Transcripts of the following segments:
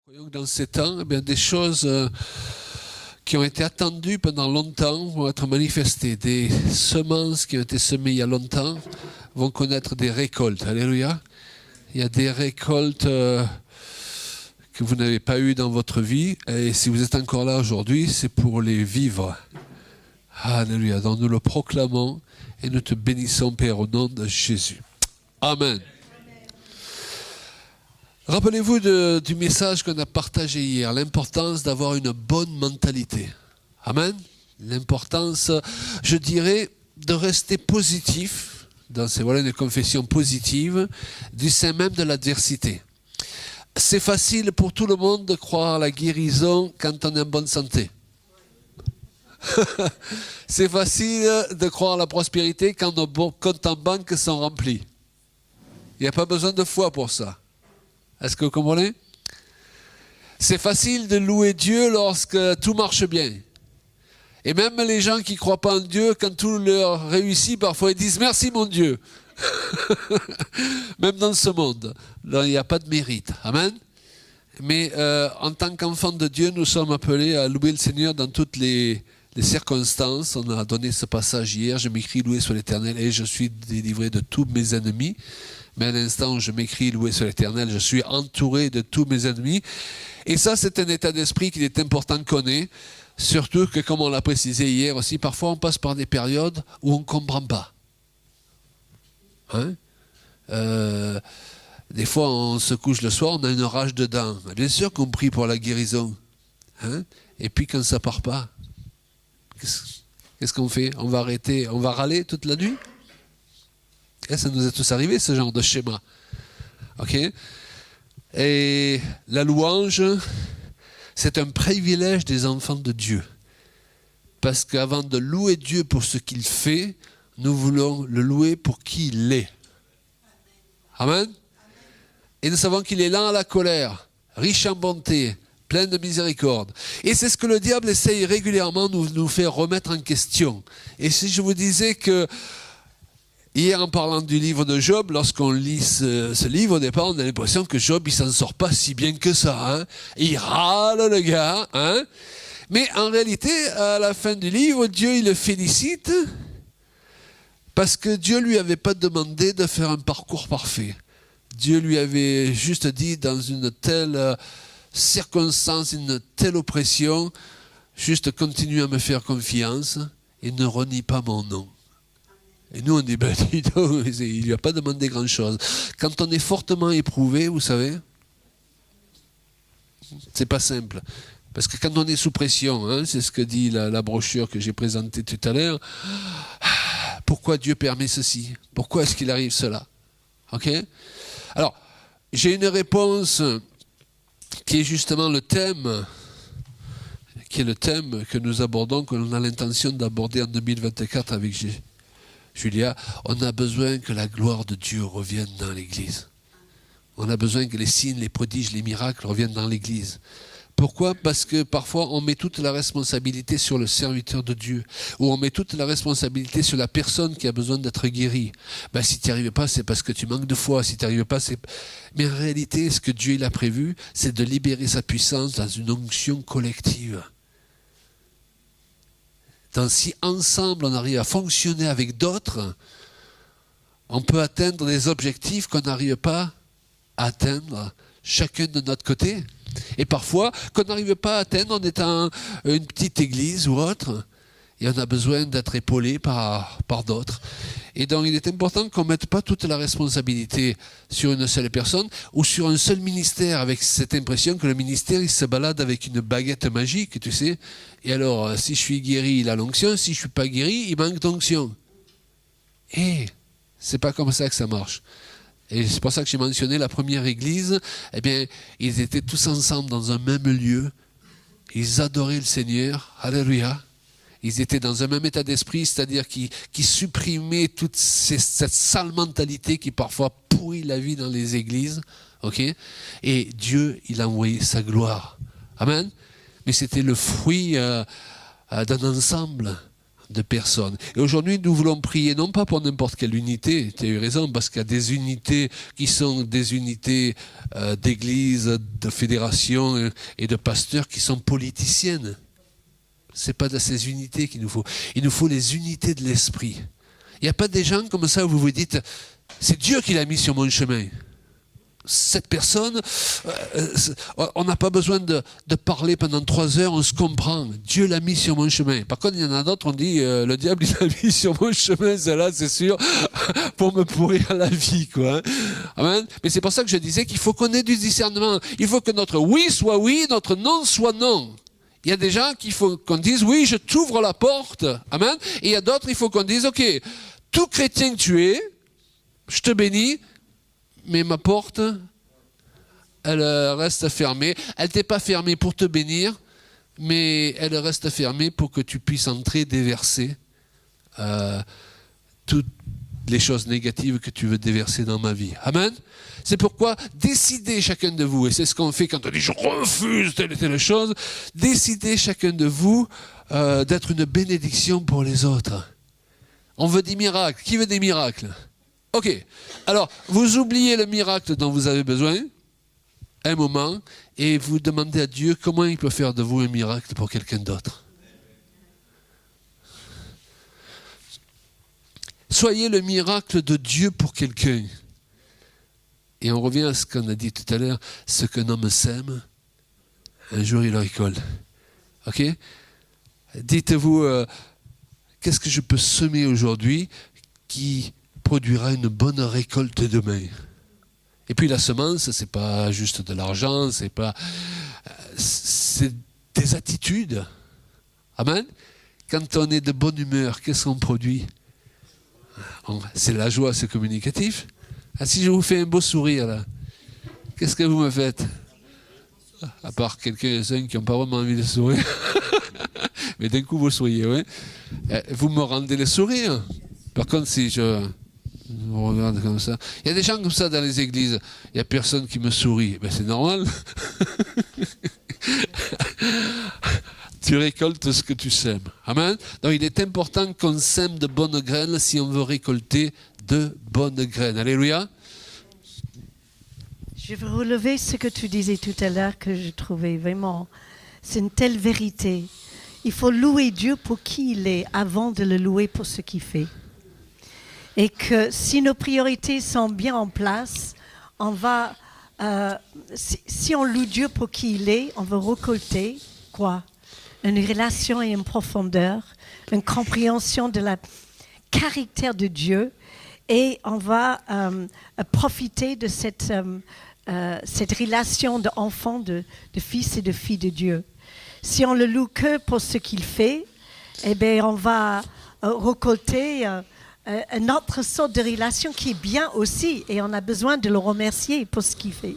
Voyons que dans ces temps, des choses qui ont été attendues pendant longtemps vont être manifestées. Des semences qui ont été semées il y a longtemps vont connaître des récoltes. Alléluia. Il y a des récoltes que vous n'avez pas eues dans votre vie. Et si vous êtes encore là aujourd'hui, c'est pour les vivre. Alléluia. Donc nous le proclamons et nous te bénissons, Père, au nom de Jésus. Amen. Rappelez-vous du message qu'on a partagé hier, l'importance d'avoir une bonne mentalité. Amen. L'importance, je dirais, de rester positif, dans ces voilà une confession positive, du sein même de l'adversité. C'est facile pour tout le monde de croire à la guérison quand on est en bonne santé. C'est facile de croire à la prospérité quand nos comptes en banque sont remplis. Il n'y a pas besoin de foi pour ça. Est-ce que vous comprenez? C'est facile de louer Dieu lorsque tout marche bien. Et même les gens qui ne croient pas en Dieu, quand tout leur réussit, parfois ils disent « Merci mon Dieu ». Même dans ce monde, là, il n'y a pas de mérite. Amen. Mais en tant qu'enfants de Dieu, nous sommes appelés à louer le Seigneur dans toutes les circonstances. On a donné ce passage hier. Je m'écris loué soit l'Éternel et je suis délivré de tous mes ennemis. Mais à l'instant où je m'écris loué soit l'Éternel, je suis entouré de tous mes ennemis. Et ça, c'est un état d'esprit qu'il est important qu'on ait. Surtout que, comme on l'a précisé hier aussi, parfois on passe par des périodes où on ne comprend pas. Hein? Des fois, on se couche le soir, on a une rage dedans. Bien sûr qu'on prie pour la guérison. Hein? Et puis quand ça ne part pas, qu'est-ce qu'on fait? On va arrêter, on va râler toute la nuit? Et ça nous est tous arrivé, ce genre de schéma. Ok? Et la louange, c'est un privilège des enfants de Dieu. Parce qu'avant de louer Dieu pour ce qu'il fait, nous voulons le louer pour qui il est. Amen. Et nous savons qu'il est lent à la colère, riche en bonté, plein de miséricorde. Et c'est ce que le diable essaye régulièrement de nous faire remettre en question. Et si je vous disais que hier, en parlant du livre de Job, lorsqu'on lit ce livre, au départ, on a l'impression que Job, il s'en sort pas si bien que ça. Hein. Il râle, le gars. Hein. Mais en réalité, à la fin du livre, Dieu, il le félicite parce que Dieu lui avait pas demandé de faire un parcours parfait. Dieu lui avait juste dit, dans une telle circonstance, une telle oppression, juste continue à me faire confiance et ne renie pas mon nom. Et nous, on dit, dis donc, il ne lui a pas demandé grand-chose. Quand on est fortement éprouvé, vous savez, c'est pas simple. Parce que quand on est sous pression, hein, c'est ce que dit la brochure que j'ai présentée tout à l'heure, pourquoi Dieu permet ceci? Pourquoi est-ce qu'il arrive cela? Ok? Alors, j'ai une réponse qui est justement le thème, qui est le thème que nous abordons, que l'on a l'intention d'aborder en 2024 avec Julia. On a besoin que la gloire de Dieu revienne dans l'Église. On a besoin que les signes, les prodiges, les miracles reviennent dans l'Église. Pourquoi? Parce que parfois on met toute la responsabilité sur le serviteur de Dieu, ou on met toute la responsabilité sur la personne qui a besoin d'être guérie. Si tu n'y arrives pas, c'est parce que tu manques de foi. Si tu n'y arrives pas, c'est... Mais en réalité, ce que Dieu il a prévu, c'est de libérer sa puissance dans une onction collective. Donc si ensemble on arrive à fonctionner avec d'autres, on peut atteindre des objectifs qu'on n'arrive pas à atteindre chacun de notre côté. Et parfois, qu'on n'arrive pas à atteindre en étant une petite église ou autre, et on a besoin d'être épaulé par d'autres. Et donc il est important qu'on ne mette pas toute la responsabilité sur une seule personne ou sur un seul ministère, avec cette impression que le ministère il se balade avec une baguette magique, tu sais. Et alors, si je suis guéri, il a l'onction, si je ne suis pas guéri, il manque d'onction. Et c'est pas comme ça que ça marche. Et c'est pour ça que j'ai mentionné la première église, ils étaient tous ensemble dans un même lieu, ils adoraient le Seigneur, alléluia. Ils étaient dans un même état d'esprit, c'est-à-dire qui supprimaient toute cette sale mentalité qui parfois pourrit la vie dans les églises. Okay? Et Dieu, il a envoyé sa gloire. Amen. Mais c'était le fruit d'un ensemble. de personnes. Et aujourd'hui, nous voulons prier non pas pour n'importe quelle unité, tu as eu raison, parce qu'il y a des unités qui sont des unités d'église, de fédération et de pasteurs qui sont politiciennes. Ce n'est pas de ces unités qu'il nous faut. Il nous faut les unités de l'esprit. Il n'y a pas des gens comme ça où vous vous dites, c'est Dieu qui l'a mis sur mon chemin. Cette personne, on n'a pas besoin de parler pendant 3 heures, on se comprend. Dieu l'a mis sur mon chemin. Par contre, il y en a d'autres, on dit, le diable il l'a mis sur mon chemin, celle-là, c'est sûr, pour me pourrir la vie, quoi. Amen. Mais c'est pour ça que je disais qu'il faut qu'on ait du discernement. Il faut que notre oui soit oui, notre non soit non. Il y a des gens qu'il faut qu'on dise, oui, je t'ouvre la porte. Amen. Et il y a d'autres, il faut qu'on dise, ok, tout chrétien que tu es, je te bénis, mais ma porte, elle reste fermée. Elle t'est pas fermée pour te bénir, mais elle reste fermée pour que tu puisses entrer, déverser toutes les choses négatives que tu veux déverser dans ma vie. Amen. C'est pourquoi décidez chacun de vous, et c'est ce qu'on fait quand on dit je refuse telle et telle chose, décidez chacun de vous d'être une bénédiction pour les autres. On veut des miracles. Qui veut des miracles? Ok, alors vous oubliez le miracle dont vous avez besoin, un moment, et vous demandez à Dieu comment il peut faire de vous un miracle pour quelqu'un d'autre. Soyez le miracle de Dieu pour quelqu'un. Et on revient à ce qu'on a dit tout à l'heure, ce qu'un homme sème, un jour il le récolte. Ok? Dites-vous, qu'est-ce que je peux semer aujourd'hui qui produira une bonne récolte demain. Et puis la semence, c'est pas juste de l'argent, c'est des attitudes. Amen. Quand on est de bonne humeur, qu'est-ce qu'on produit? C'est la joie, c'est communicatif. Ah, si je vous fais un beau sourire là, qu'est-ce que vous me faites? À part quelques-uns qui n'ont pas vraiment envie de sourire. Mais d'un coup vous souriez, oui. Vous me rendez le sourire. Par contre, si je regarde comme ça. Il y a des gens comme ça dans les églises. Il n'y a personne qui me sourit. Ben, c'est normal. Tu récoltes ce que tu sèmes. Amen. Donc il est important qu'on sème de bonnes graines si on veut récolter de bonnes graines. Alléluia. Je veux relever ce que tu disais tout à l'heure que je trouvais vraiment, c'est une telle vérité. Il faut louer Dieu pour qui il est avant de le louer pour ce qu'il fait. Et que si nos priorités sont bien en place, on va, si on loue Dieu pour qui il est, on va récolter quoi? Une relation et une profondeur, une compréhension de la caractère de Dieu, et on va profiter de cette relation d'enfant, de fils et de fille de Dieu. Si on le loue que pour ce qu'il fait, eh bien, on va récolter une autre sorte de relation qui est bien aussi, et on a besoin de le remercier pour ce qu'il fait.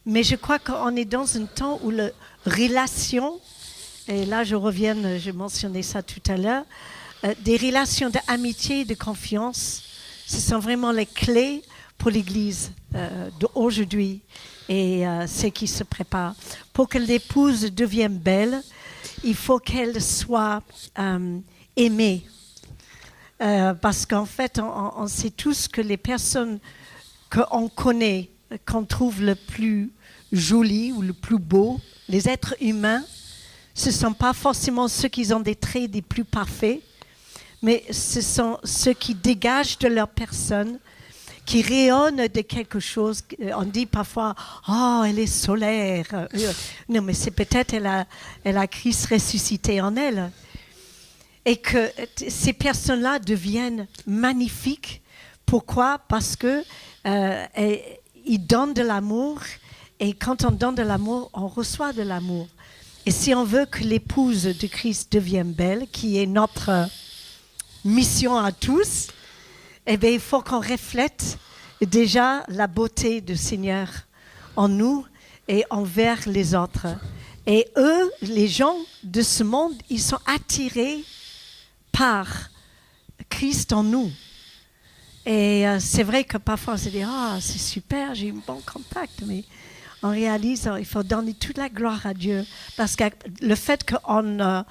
Mais je crois qu'on est dans un temps où la relation, et là je reviens, je mentionnais ça tout à l'heure, des relations d'amitié et de confiance, ce sont vraiment les clés pour l'Église d'aujourd'hui et ceux qui se préparent. Pour que l'épouse devienne belle, il faut qu'elle soit aimée. Parce qu'en fait, on sait tous que les personnes qu'on connaît, qu'on trouve le plus joli ou le plus beau, les êtres humains, ce ne sont pas forcément ceux qui ont des traits les plus parfaits, mais ce sont ceux qui dégagent de leur personne, qui rayonnent de quelque chose. On dit parfois, oh, elle est solaire. Non, mais c'est peut-être elle a Christ ressuscité en elle. Et que ces personnes-là deviennent magnifiques. Pourquoi? Parce que ils donnent de l'amour, et quand on donne de l'amour, on reçoit de l'amour. Et si on veut que l'épouse de Christ devienne belle, qui est notre mission à tous, eh bien, il faut qu'on reflète déjà la beauté du Seigneur en nous et envers les autres. Et eux, les gens de ce monde, ils sont attirés par Christ en nous. Et c'est vrai que parfois on se dit « Ah, c'est super, j'ai eu un bon contact », mais on réalise qu'il faut donner toute la gloire à Dieu. Parce que le fait qu'on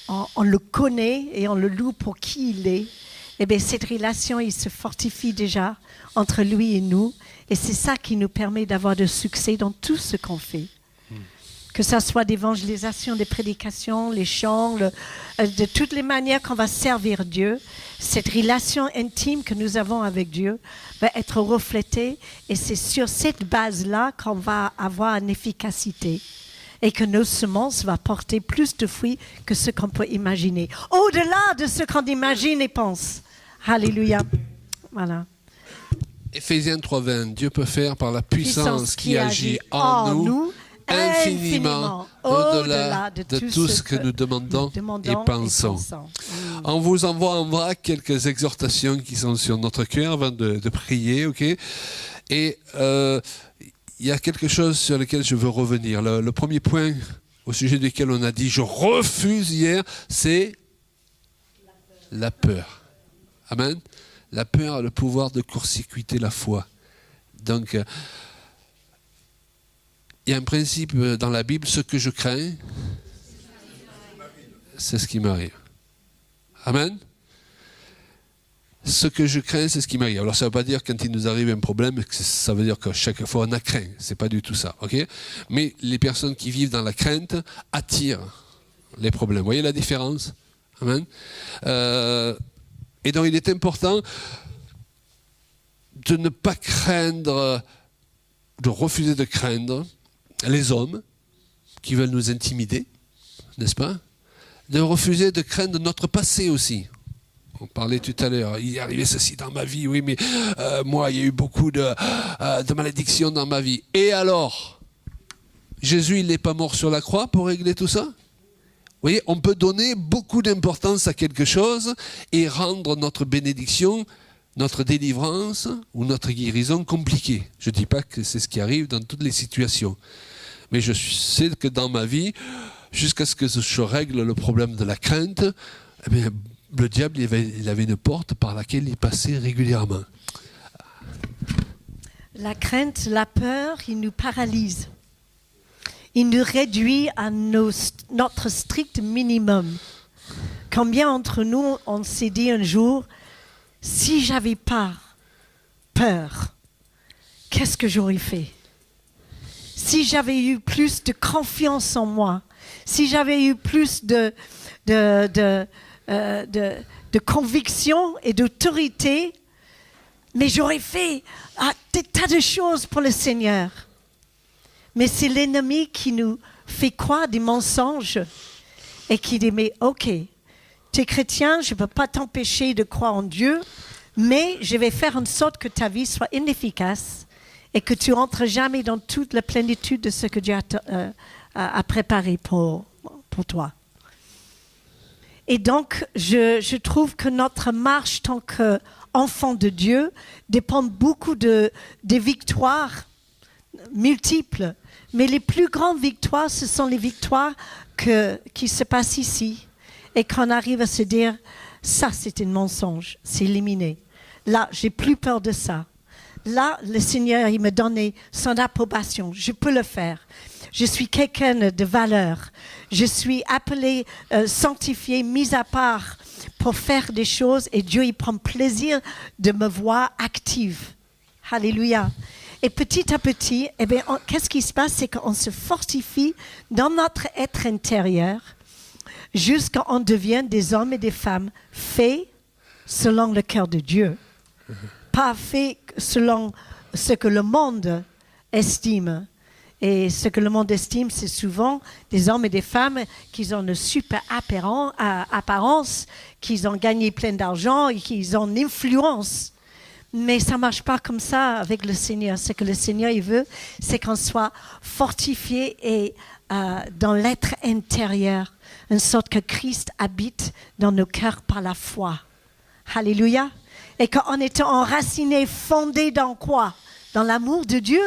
on le connaît et on le loue pour qui il est, eh bien, cette relation, il se fortifie déjà entre lui et nous. Et c'est ça qui nous permet d'avoir de succès dans tout ce qu'on fait. Que ce soit d'évangélisation, des prédications, les chants, de toutes les manières qu'on va servir Dieu, cette relation intime que nous avons avec Dieu va être reflétée et c'est sur cette base-là qu'on va avoir une efficacité et que nos semences vont porter plus de fruits que ce qu'on peut imaginer. Au-delà de ce qu'on imagine et pense. Alléluia. Voilà. Éphésiens 3:20, Dieu peut faire par la puissance qui agit en nous infiniment au-delà de tout ce que nous demandons et pensons. On vous envoie en vrac quelques exhortations qui sont sur notre cœur avant de prier, ok? Et il y a quelque chose sur lequel je veux revenir. Le premier point au sujet duquel on a dit « je refuse » hier, c'est la peur. Amen. La peur a le pouvoir de court-circuiter la foi. Donc, il y a un principe dans la Bible, ce que je crains, c'est ce qui m'arrive. Amen. Ce que je crains, c'est ce qui m'arrive. Alors ça ne veut pas dire quand il nous arrive un problème, que ça veut dire que chaque fois on a craint. Ce n'est pas du tout ça. Okay? Mais les personnes qui vivent dans la crainte attirent les problèmes. Vous voyez la différence? Amen. Et donc il est important de ne pas craindre, de refuser de craindre les hommes qui veulent nous intimider, n'est-ce pas? De refuser de craindre notre passé aussi. On parlait tout à l'heure, il est arrivé ceci dans ma vie, oui, mais moi, il y a eu beaucoup de malédictions dans ma vie. Et alors? Jésus, il n'est pas mort sur la croix pour régler tout ça? Vous voyez, on peut donner beaucoup d'importance à quelque chose et rendre notre bénédiction, notre délivrance ou notre guérison compliquée. Je ne dis pas que c'est ce qui arrive dans toutes les situations. Mais je sais que dans ma vie, jusqu'à ce que je règle le problème de la crainte, eh bien, le diable il avait une porte par laquelle il passait régulièrement. La crainte, la peur, il nous paralyse. Il nous réduit à notre strict minimum. Combien d'entre nous, on s'est dit un jour, si j'avais pas peur, qu'est-ce que j'aurais fait? Si j'avais eu plus de confiance en moi, si j'avais eu plus de conviction et d'autorité, mais j'aurais fait des tas de choses pour le Seigneur. Mais c'est l'ennemi qui nous fait croire des mensonges et qui dit, mais ok, tu es chrétien, je ne peux pas t'empêcher de croire en Dieu, mais je vais faire en sorte que ta vie soit inefficace et que tu rentres jamais dans toute la plénitude de ce que Dieu a préparé pour toi. Et donc, je trouve que notre marche tant qu'enfant de Dieu dépend beaucoup des victoires multiples. Mais les plus grandes victoires, ce sont les victoires qui se passent ici. Et qu'on arrive à se dire, ça c'est un mensonge, c'est éliminé. Là, j'ai plus peur de ça. Là, le Seigneur, il me donnait son approbation. Je peux le faire. Je suis quelqu'un de valeur. Je suis appelé, sanctifié, mis à part pour faire des choses. Et Dieu, il prend plaisir de me voir active. Alléluia. Et petit à petit, eh bien, qu'est-ce qui se passe? C'est qu'on se fortifie dans notre être intérieur jusqu'à ce qu'on devienne des hommes et des femmes faits selon le cœur de Dieu. Pas faits selon ce que le monde estime. Et ce que le monde estime, c'est souvent des hommes et des femmes qui ont une super apparence, qui ont gagné plein d'argent et qui ont une influence. Mais ça ne marche pas comme ça avec le Seigneur. Ce que le Seigneur il veut, c'est qu'on soit fortifié et dans l'être intérieur, en sorte que Christ habite dans nos cœurs par la foi. Alléluia. Et qu'en étant enraciné, fondé dans quoi? Dans l'amour de Dieu.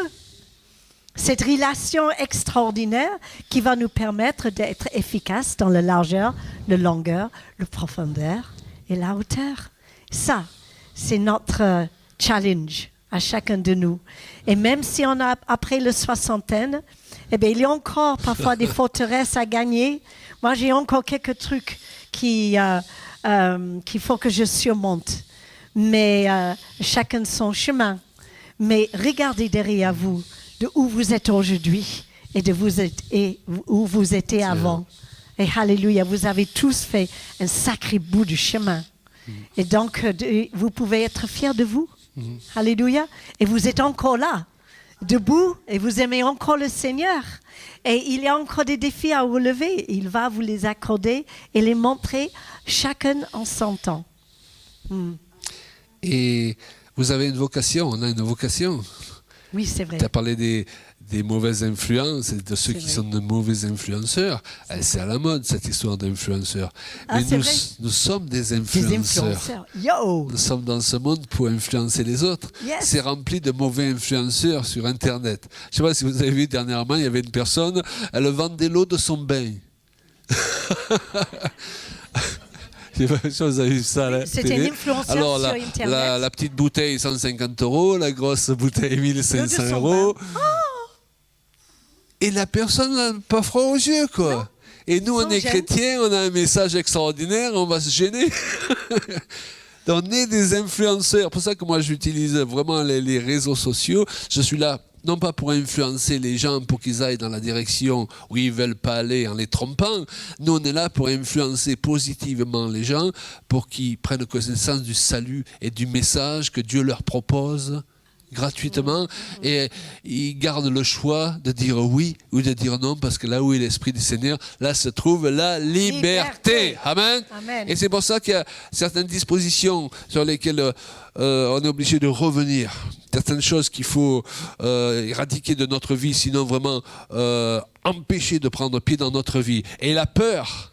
Cette relation extraordinaire qui va nous permettre d'être efficaces dans la largeur, la longueur, la profondeur et la hauteur. Ça, c'est notre challenge. à chacun de nous. Et même si on a après la soixantaine, eh bien, il y a encore parfois des forteresses à gagner. Moi, j'ai encore quelques trucs qu'il faut que je surmonte. Mais chacun son chemin. Mais regardez derrière vous, de où vous êtes aujourd'hui et où vous étiez avant. Et alléluia, vous avez tous fait un sacré bout du chemin. Et donc, vous pouvez être fiers de vous. Alléluia. Et vous êtes encore là, debout, et vous aimez encore le Seigneur. Et il y a encore des défis à relever. Il va vous les accorder et les montrer chacun en son temps. Et vous avez une vocation, on a une vocation. Oui, c'est vrai. Tu as parlé des mauvaises influences et de ceux qui sont de mauvais influenceurs. C'est à la mode, cette histoire d'influenceurs. Mais nous sommes des influenceurs. Yo! Nous sommes dans ce monde pour influencer les autres. Yes. C'est rempli de mauvais influenceurs sur Internet. Je ne sais pas si vous avez vu dernièrement, il y avait une personne, elle vendait l'eau de son bain. Je sais pas si vous avez vu ça. Oui, c'était un influenceur alors, sur Internet. la petite bouteille, 150 €, la grosse bouteille, 1500 €. Et la personne n'a pas froid aux yeux, quoi. Non. Et nous, on est chrétiens, on a un message extraordinaire, on va se gêner. On est des influenceurs. C'est pour ça que moi, j'utilise vraiment les réseaux sociaux. Je suis là, non pas pour influencer les gens pour qu'ils aillent dans la direction où ils ne veulent pas aller en les trompant. Nous, on est là pour influencer positivement les gens pour qu'ils prennent connaissance du salut et du message que Dieu leur propose gratuitement, et ils gardent le choix de dire oui ou de dire non, parce que là où est l'Esprit du Seigneur, là se trouve la liberté. Amen. Amen. Et c'est pour ça qu'il y a certaines dispositions sur lesquelles on est obligé de revenir, certaines choses qu'il faut éradiquer de notre vie, sinon vraiment empêcher de prendre pied dans notre vie. Et la peur,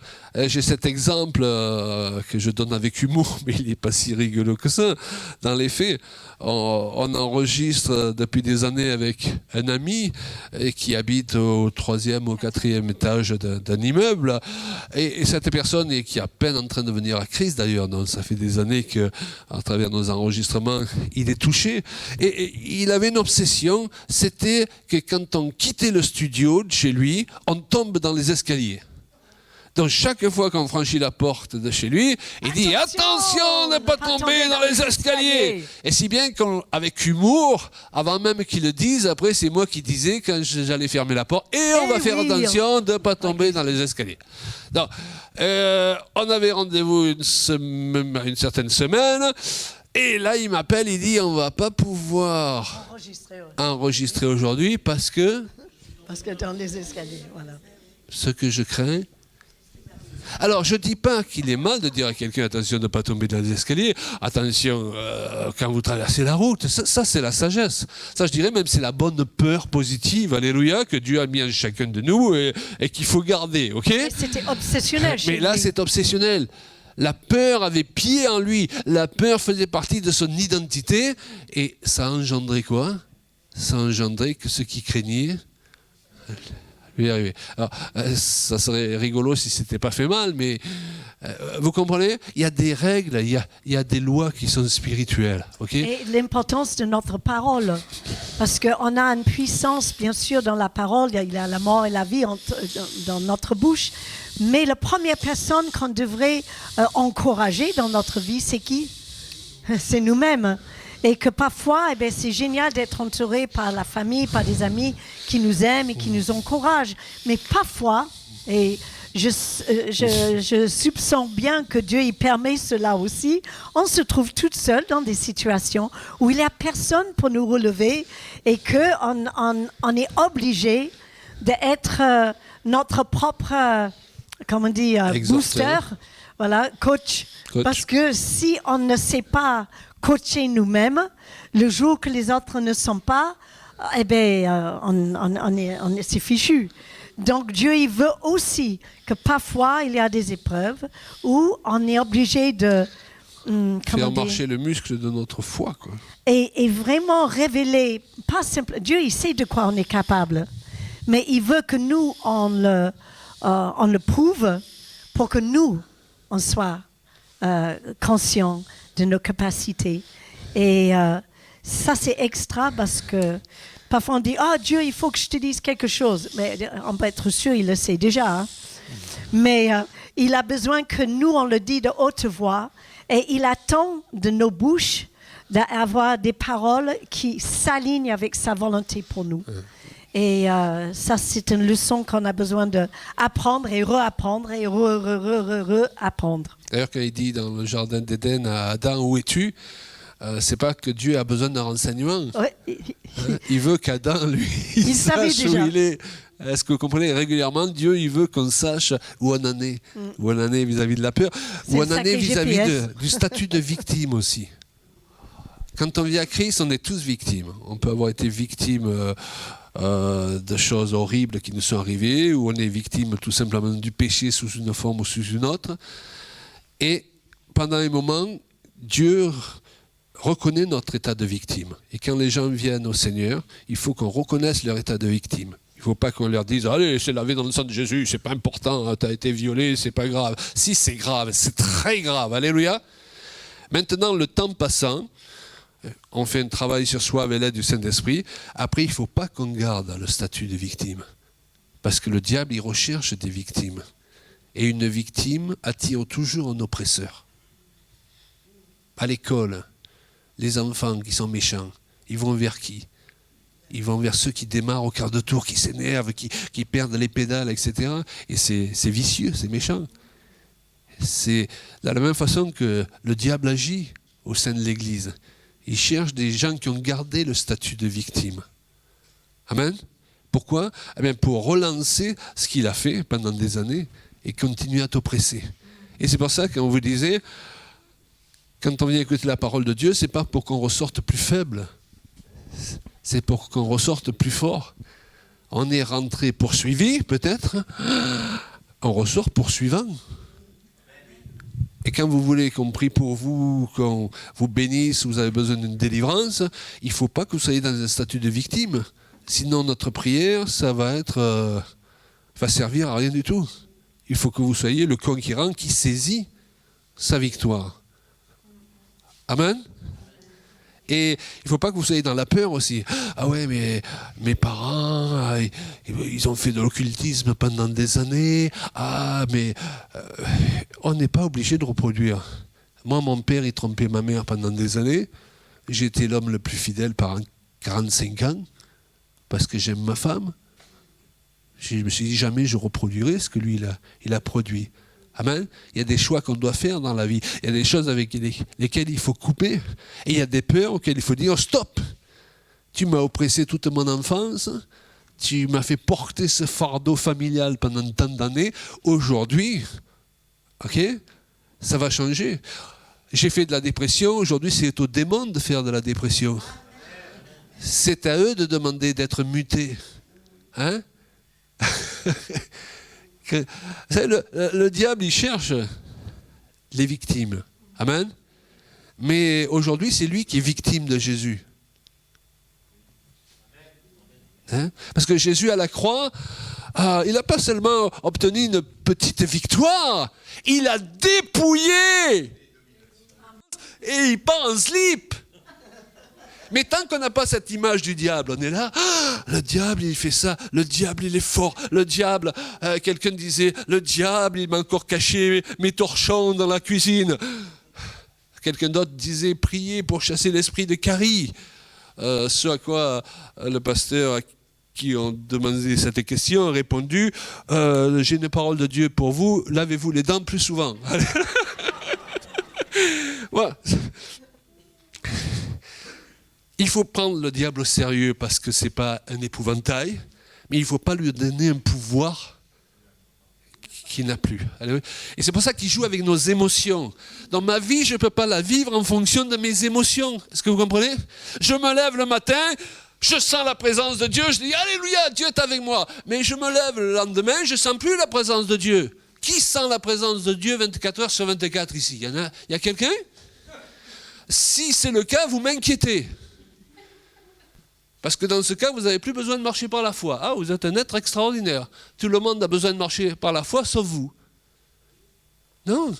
j'ai cet exemple que je donne avec humour, mais il n'est pas si rigolo que ça. Dans les faits, on enregistre depuis des années avec un ami qui habite au 3e ou 4e étage d'un immeuble. Et cette personne est qui est à peine en train de venir à Christ d'ailleurs. Donc ça fait des années qu'à travers nos enregistrements, il est touché. Et il avait une obsession, c'était que quand on quittait le studio de chez lui, on tombe dans les escaliers. Donc chaque fois qu'on franchit la porte de chez lui, il dit « Attention de ne pas tomber dans les escaliers !» Et si bien qu'avec humour, avant même qu'il le dise, après c'est moi qui disais quand j'allais fermer la porte « Et on va faire attention de ne pas tomber dans les escaliers !» Donc, on avait rendez-vous une certaine semaine, et là il m'appelle, il dit « On ne va pas pouvoir enregistrer aujourd'hui parce que... » Parce que dans les escaliers, voilà. Ce que je crains... Alors, je ne dis pas qu'il est mal de dire à quelqu'un attention de ne pas tomber dans les escaliers, attention quand vous traversez la route, ça c'est la sagesse. Ça je dirais même c'est la bonne peur positive, alléluia, que Dieu a mis en chacun de nous et qu'il faut garder, ok ? C'était obsessionnel. Mais là c'est obsessionnel. La peur avait pied en lui, la peur faisait partie de son identité et ça a engendré quoi ? Ça a engendré que ceux qui craignaient... Alors, ça serait rigolo si c'était pas fait mal, mais vous comprenez, il y a des règles, il y a des lois qui sont spirituelles. Okay ? Et l'importance de notre parole, parce qu'on a une puissance, bien sûr, dans la parole, il y a la mort et la vie dans notre bouche, mais la première personne qu'on devrait encourager dans notre vie, c'est qui ? C'est nous-mêmes. Et que parfois, c'est génial d'être entouré par la famille, par des amis qui nous aiment et qui nous encouragent. Mais parfois, et je soupçonne bien que Dieu y permet cela aussi, on se trouve toute seule dans des situations où il n'y a personne pour nous relever et qu'on est obligé d'être notre propre, comment dire, booster, voilà, coach. Parce que si on ne sait pas coacher nous-mêmes, le jour que les autres ne sont pas, c'est fichu. Donc Dieu, il veut aussi que parfois, il y a des épreuves où on est obligé de... faire marcher le muscle de notre foi, quoi. Et vraiment révéler, pas simple. Dieu, il sait de quoi on est capable, mais il veut que nous, on le prouve pour que nous, on soit conscients de nos capacités. Et ça c'est extra parce que parfois on dit « Ah, Dieu, il faut que je te dise quelque chose ». Mais on peut être sûr, il le sait déjà. Hein. Mais il a besoin que nous, on le dit de haute voix. Et il attend de nos bouches d'avoir des paroles qui s'alignent avec sa volonté pour nous. Et ça, c'est une leçon qu'on a besoin d'apprendre et réapprendre et réapprendre. D'ailleurs, quand il dit dans le jardin d'Éden à Adam, où es-tu ? C'est pas que Dieu a besoin d'un renseignement. Ouais. Il veut qu'Adam, lui, il sache où il est. Est-ce que vous comprenez ? Régulièrement, Dieu, il veut qu'on sache où on en est. Où on en est vis-à-vis de la peur. Où on en est vis-à-vis du statut de victime aussi. Quand on vit à Christ, on est tous victimes. On peut avoir été victime de choses horribles qui nous sont arrivées, ou on est victime tout simplement du péché sous une forme ou sous une autre. Et pendant un moment, Dieu reconnaît notre état de victime. Et quand les gens viennent au Seigneur, il faut qu'on reconnaisse leur état de victime. Il ne faut pas qu'on leur dise « Allez, c'est lavé dans le sang de Jésus, c'est pas important, tu as été violé, c'est pas grave. » Si, c'est grave, c'est très grave. Alléluia. Maintenant, le temps passant, on fait un travail sur soi avec l'aide du Saint-Esprit. Après, il ne faut pas qu'on garde le statut de victime. Parce que le diable, il recherche des victimes. Et une victime attire toujours un oppresseur. À l'école, les enfants qui sont méchants, ils vont vers qui ? Ils vont vers ceux qui démarrent au quart de tour, qui s'énervent, qui perdent les pédales, etc. Et c'est vicieux, c'est méchant. C'est de la même façon que le diable agit au sein de l'Église. Il cherche des gens qui ont gardé le statut de victime. Amen. Pourquoi ? Eh bien, pour relancer ce qu'il a fait pendant des années et continuer à t'oppresser. Et c'est pour ça qu'on vous disait, quand on vient écouter la parole de Dieu, c'est pas pour qu'on ressorte plus faible, c'est pour qu'on ressorte plus fort. On est rentré poursuivi, peut-être, on ressort poursuivant. Et quand vous voulez qu'on prie pour vous, qu'on vous bénisse, vous avez besoin d'une délivrance, il ne faut pas que vous soyez dans un statut de victime. Sinon, notre prière, ça va servir à rien du tout. Il faut que vous soyez le conquérant qui saisit sa victoire. Amen. Et il ne faut pas que vous soyez dans la peur aussi. Ah ouais, mais mes parents, ils ont fait de l'occultisme pendant des années. Ah, mais on n'est pas obligé de reproduire. Moi, mon père, il trompait ma mère pendant des années. J'ai été l'homme le plus fidèle pendant 45 ans, parce que j'aime ma femme. Je me suis dit, jamais je reproduirai ce que lui, il a produit. Amen. Il y a des choix qu'on doit faire dans la vie. Il y a des choses avec lesquelles il faut couper. Et il y a des peurs auxquelles il faut dire stop. Tu m'as oppressé toute mon enfance. Tu m'as fait porter ce fardeau familial pendant tant d'années. Aujourd'hui, ok, ça va changer. J'ai fait de la dépression. Aujourd'hui, c'est aux démons de faire de la dépression. C'est à eux de demander d'être mutés. Hein? Le diable, il cherche les victimes. Amen. Mais aujourd'hui, c'est lui qui est victime de Jésus. Hein? Parce que Jésus, à la croix, il n'a pas seulement obtenu une petite victoire, il a dépouillé. Et il part en slip. Mais tant qu'on n'a pas cette image du diable, on est là, le diable il fait ça, le diable il est fort, le diable, quelqu'un disait, le diable il m'a encore caché mes torchons dans la cuisine. Quelqu'un d'autre disait, priez pour chasser l'esprit de Carie. Ce à quoi le pasteur à qui ont demandé cette question a répondu, j'ai une parole de Dieu pour vous, lavez-vous les dents plus souvent. Voilà. Il faut prendre le diable au sérieux parce que ce n'est pas un épouvantail, mais il ne faut pas lui donner un pouvoir qu'il n'a plus. Et c'est pour ça qu'il joue avec nos émotions. Dans ma vie, je ne peux pas la vivre en fonction de mes émotions. Est-ce que vous comprenez ? Je me lève le matin, je sens la présence de Dieu, je dis « Alléluia, Dieu est avec moi ». Mais je me lève le lendemain, je ne sens plus la présence de Dieu. Qui sent la présence de Dieu 24 heures sur 24 ici ? Il y a quelqu'un ? Si c'est le cas, vous m'inquiétez. Parce que dans ce cas, vous n'avez plus besoin de marcher par la foi. Ah, vous êtes un être extraordinaire. Tout le monde a besoin de marcher par la foi, sauf vous. Non.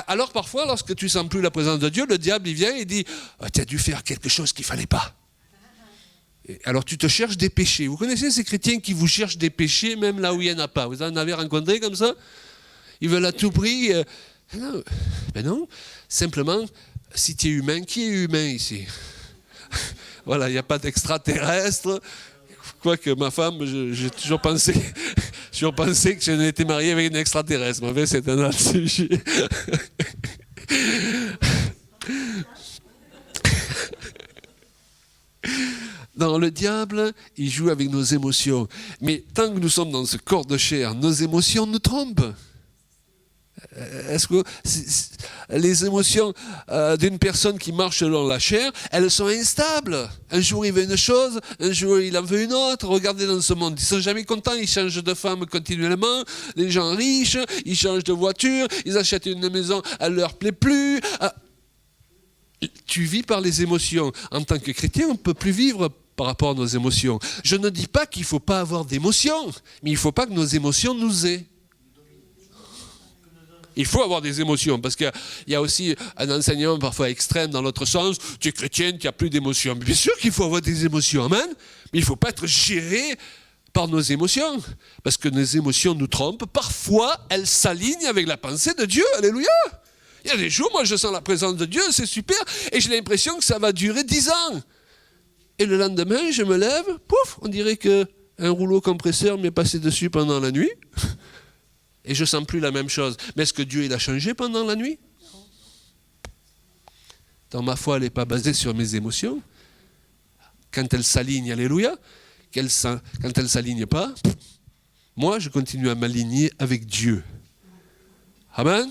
Alors parfois, lorsque tu ne sens plus la présence de Dieu, le diable il vient et dit « Tu as dû faire quelque chose qu'il ne fallait pas ». Alors tu te cherches des péchés. Vous connaissez ces chrétiens qui vous cherchent des péchés même là où il n'y en a pas. Vous en avez rencontré comme ça? Ils veulent à tout prix. Non. Ben non, simplement, si tu es humain, qui est humain ici? Voilà, il n'y a pas d'extraterrestre. Quoique ma femme, j'ai toujours pensé que je n'étais marié avec une extraterrestre. Mais c'est un autre sujet. Non, le diable, il joue avec nos émotions. Mais tant que nous sommes dans ce corps de chair, nos émotions nous trompent. Est-ce que les émotions d'une personne qui marche selon la chair, elles sont instables. Un jour il veut une chose, un jour il en veut une autre. Regardez dans ce monde, ils sont jamais contents, ils changent de femme continuellement. Les gens riches, ils changent de voiture, ils achètent une maison, elle leur plaît plus. Tu vis par les émotions. En tant que chrétien, on ne peut plus vivre par rapport à nos émotions. Je ne dis pas qu'il ne faut pas avoir d'émotions, mais il ne faut pas que nos émotions nous aient. Il faut avoir des émotions, parce qu'il y a aussi un enseignement parfois extrême dans l'autre sens. Tu es chrétienne, tu n'as plus d'émotions. Bien sûr qu'il faut avoir des émotions, amen, mais il ne faut pas être géré par nos émotions, parce que nos émotions nous trompent. Parfois, elles s'alignent avec la pensée de Dieu, alléluia. Il y a des jours, moi je sens la présence de Dieu, c'est super, et j'ai l'impression que ça va durer 10 ans. Et le lendemain, je me lève, pouf, on dirait qu'un rouleau compresseur m'est passé dessus pendant la nuit. Et je ne sens plus la même chose. Mais est-ce que Dieu il a changé pendant la nuit? Dans ma foi, elle n'est pas basée sur mes émotions. Quand elle s'aligne, alléluia. Quand elle ne s'aligne pas, moi, je continue à m'aligner avec Dieu. Amen.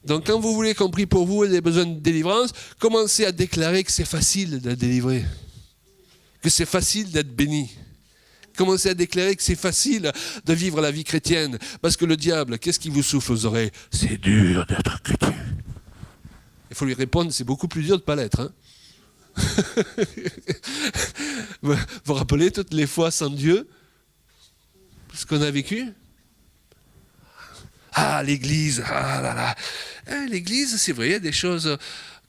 Donc, quand vous voulez qu'on prie pour vous et vous avez besoin de délivrance, commencez à déclarer que c'est facile d'être délivré. Que c'est facile d'être béni. Commencez à déclarer que c'est facile de vivre la vie chrétienne. Parce que le diable, qu'est-ce qui vous souffle aux oreilles? C'est dur d'être chrétien. Il faut lui répondre, c'est beaucoup plus dur de ne pas l'être. Hein. Vous vous rappelez toutes les fois sans Dieu, ce qu'on a vécu? Ah, l'église, ah là là. L'église, c'est vrai, il y a des choses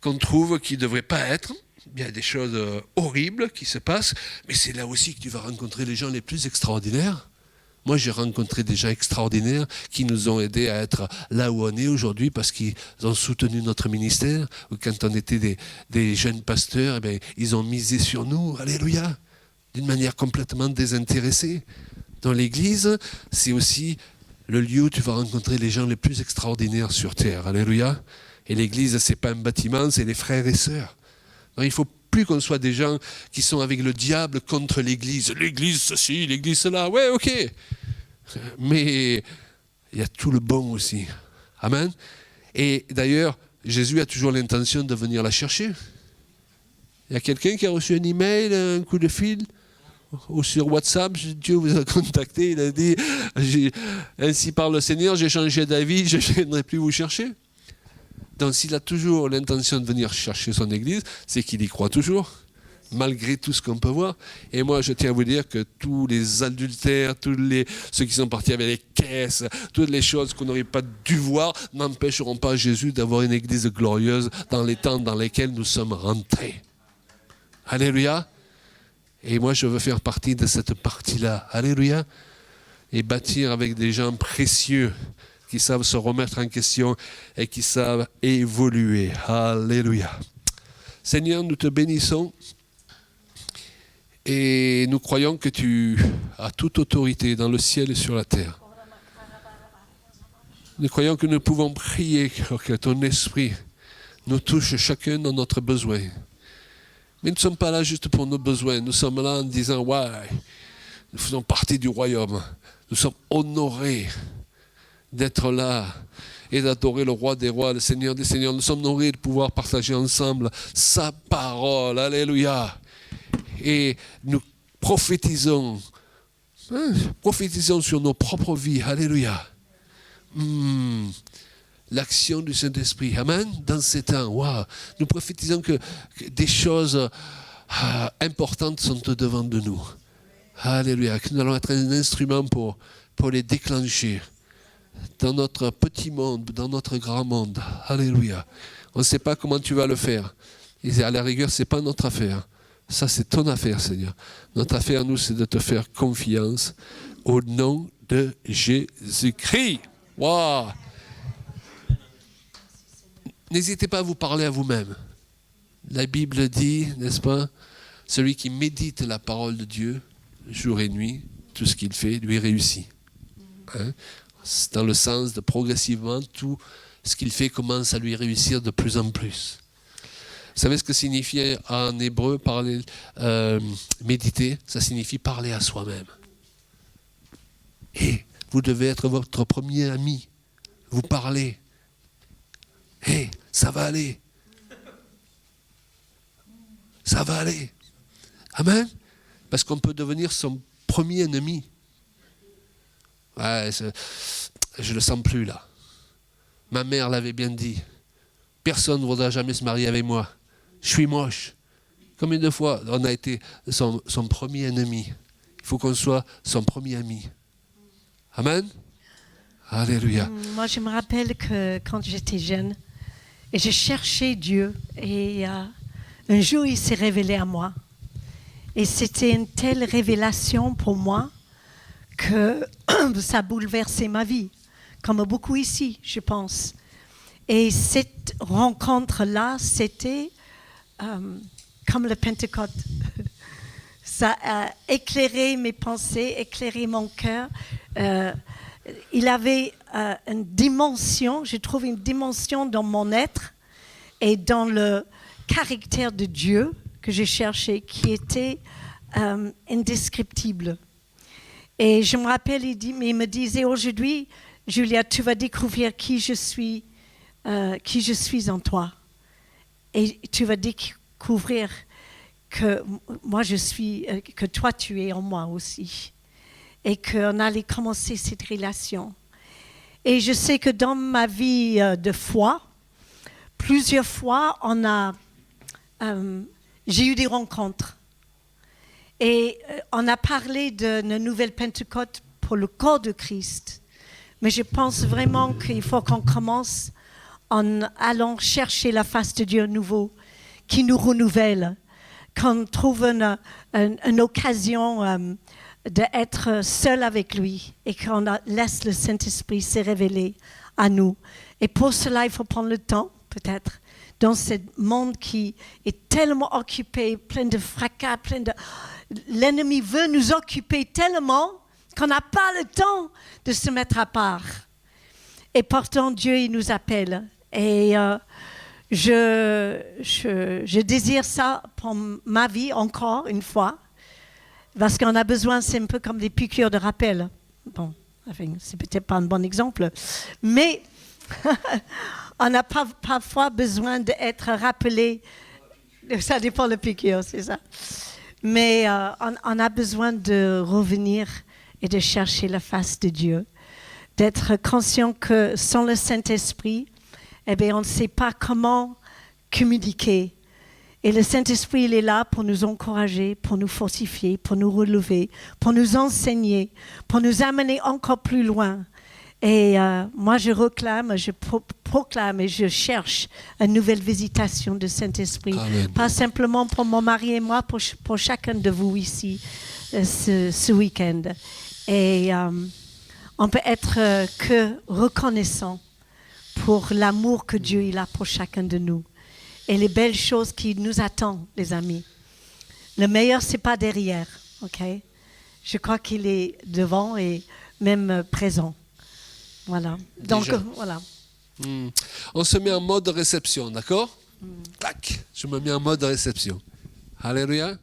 qu'on trouve qui ne devraient pas être. Il y a des choses horribles qui se passent, mais c'est là aussi que tu vas rencontrer les gens les plus extraordinaires. Moi, j'ai rencontré des gens extraordinaires qui nous ont aidés à être là où on est aujourd'hui parce qu'ils ont soutenu notre ministère. Ou quand on était des jeunes pasteurs, eh bien, ils ont misé sur nous, alléluia, d'une manière complètement désintéressée. Dans l'église, c'est aussi le lieu où tu vas rencontrer les gens les plus extraordinaires sur terre, alléluia. Et l'église, ce n'est pas un bâtiment, c'est les frères et sœurs. Il ne faut plus qu'on soit des gens qui sont avec le diable contre l'église. L'église ceci, l'église cela. Ouais, ok. Mais il y a tout le bon aussi. Amen. Et d'ailleurs, Jésus a toujours l'intention de venir la chercher. Il y a quelqu'un qui a reçu un email, un coup de fil, ou sur WhatsApp, Dieu vous a contacté, il a dit, ainsi parle le Seigneur, j'ai changé d'avis, je ne viendrai plus vous chercher. Donc s'il a toujours l'intention de venir chercher son église, c'est qu'il y croit toujours, malgré tout ce qu'on peut voir. Et moi, je tiens à vous dire que tous les adultères, ceux qui sont partis avec les caisses, toutes les choses qu'on n'aurait pas dû voir, n'empêcheront pas Jésus d'avoir une église glorieuse dans les temps dans lesquels nous sommes rentrés. Alléluia. Et moi, je veux faire partie de cette partie-là. Alléluia. Et bâtir avec des gens précieux qui savent se remettre en question et qui savent évoluer. Alléluia. Seigneur, nous te bénissons et nous croyons que tu as toute autorité dans le ciel et sur la terre. Nous croyons que nous pouvons prier que ton esprit nous touche chacun dans notre besoin. Mais nous ne sommes pas là juste pour nos besoins. Nous sommes là en disant, ouais, nous faisons partie du royaume. Nous sommes honorés d'être là et d'adorer le roi des rois, le Seigneur des seigneurs. Nous sommes honorés de pouvoir partager ensemble sa parole. Alléluia. Et nous prophétisons. Prophétisons sur nos propres vies. Alléluia. L'action du Saint-Esprit. Amen. Dans ces temps. Wow. Nous prophétisons que des choses importantes sont au-devant de nous. Alléluia. Que nous allons être un instrument pour les déclencher. dans notre petit monde, dans notre grand monde. Alléluia. On ne sait pas comment tu vas le faire. Et à la rigueur, ce n'est pas notre affaire. Ça, c'est ton affaire, Seigneur. Notre affaire, nous, c'est de te faire confiance au nom de Jésus-Christ. Wow. N'hésitez pas à vous parler à vous-même. La Bible dit, n'est-ce pas, celui qui médite la parole de Dieu, jour et nuit, tout ce qu'il fait, lui réussit. Hein? C'est dans le sens de progressivement, tout ce qu'il fait commence à lui réussir de plus en plus. Vous savez ce que signifie en hébreu parler, méditer? Ça signifie parler à soi-même. Et vous devez être votre premier ami. Vous parlez. Hé, ça va aller. Ça va aller. Amen. Parce qu'on peut devenir son premier ennemi. Ouais, je le sens plus là. Ma mère l'avait bien dit. Personne ne voudra jamais se marier avec moi. Je suis moche. Combien de fois on a été son premier ennemi? Il faut qu'on soit son premier ami. Amen. Alléluia. Moi, je me rappelle que quand j'étais jeune, et je cherchais Dieu, et un jour, il s'est révélé à moi. Et c'était une telle révélation pour moi que ça a bouleversé ma vie, comme beaucoup ici, je pense. Et cette rencontre-là, c'était comme le Pentecôte. Ça a éclairé mes pensées, éclairé mon cœur. Il avait une dimension, je trouve une dimension dans mon être et dans le caractère de Dieu que j'ai cherché, qui était indescriptible. Et je me rappelle, il me disait aujourd'hui, Julia, tu vas découvrir qui je suis en toi. Et tu vas découvrir que moi je suis, que toi tu es en moi aussi. Et qu'on allait commencer cette relation. Et je sais que dans ma vie de foi, plusieurs fois, j'ai eu des rencontres. Et on a parlé d'une nouvelle Pentecôte pour le corps de Christ. Mais je pense vraiment qu'il faut qu'on commence en allant chercher la face de Dieu nouveau, qui nous renouvelle, qu'on trouve une occasion d'être seul avec lui et qu'on laisse le Saint-Esprit se révéler à nous. Et pour cela, il faut prendre le temps, peut-être, dans ce monde qui est tellement occupé, plein de fracas, l'ennemi veut nous occuper tellement qu'on n'a pas le temps de se mettre à part. Et pourtant, Dieu, il nous appelle. Et je désire ça pour ma vie encore une fois. Parce qu'on a besoin, c'est un peu comme des piqûres de rappel. Bon, enfin, c'est peut-être pas un bon exemple, mais on a parfois besoin d'être rappelé. Ça dépend de la piqûre, c'est ça. Mais on a besoin de revenir et de chercher la face de Dieu, d'être conscient que sans le Saint-Esprit, eh bien, on ne sait pas comment communiquer. Et le Saint-Esprit, il est là pour nous encourager, pour nous fortifier, pour nous relever, pour nous enseigner, pour nous amener encore plus loin. Et moi, je réclame, je proclame et je cherche une nouvelle visitation du Saint-Esprit. Amen. Pas simplement pour mon mari et moi, pour chacun de vous ici, ce week-end. Et on peut être que reconnaissant pour l'amour que Dieu il a pour chacun de nous. Et les belles choses qui nous attendent, les amis. Le meilleur, ce n'est pas derrière, ok? Je crois qu'il est devant et même présent. Voilà. Donc, Déjà. voilà. On se met en mode réception, d'accord? Tac, je me mets en mode réception. Alléluia.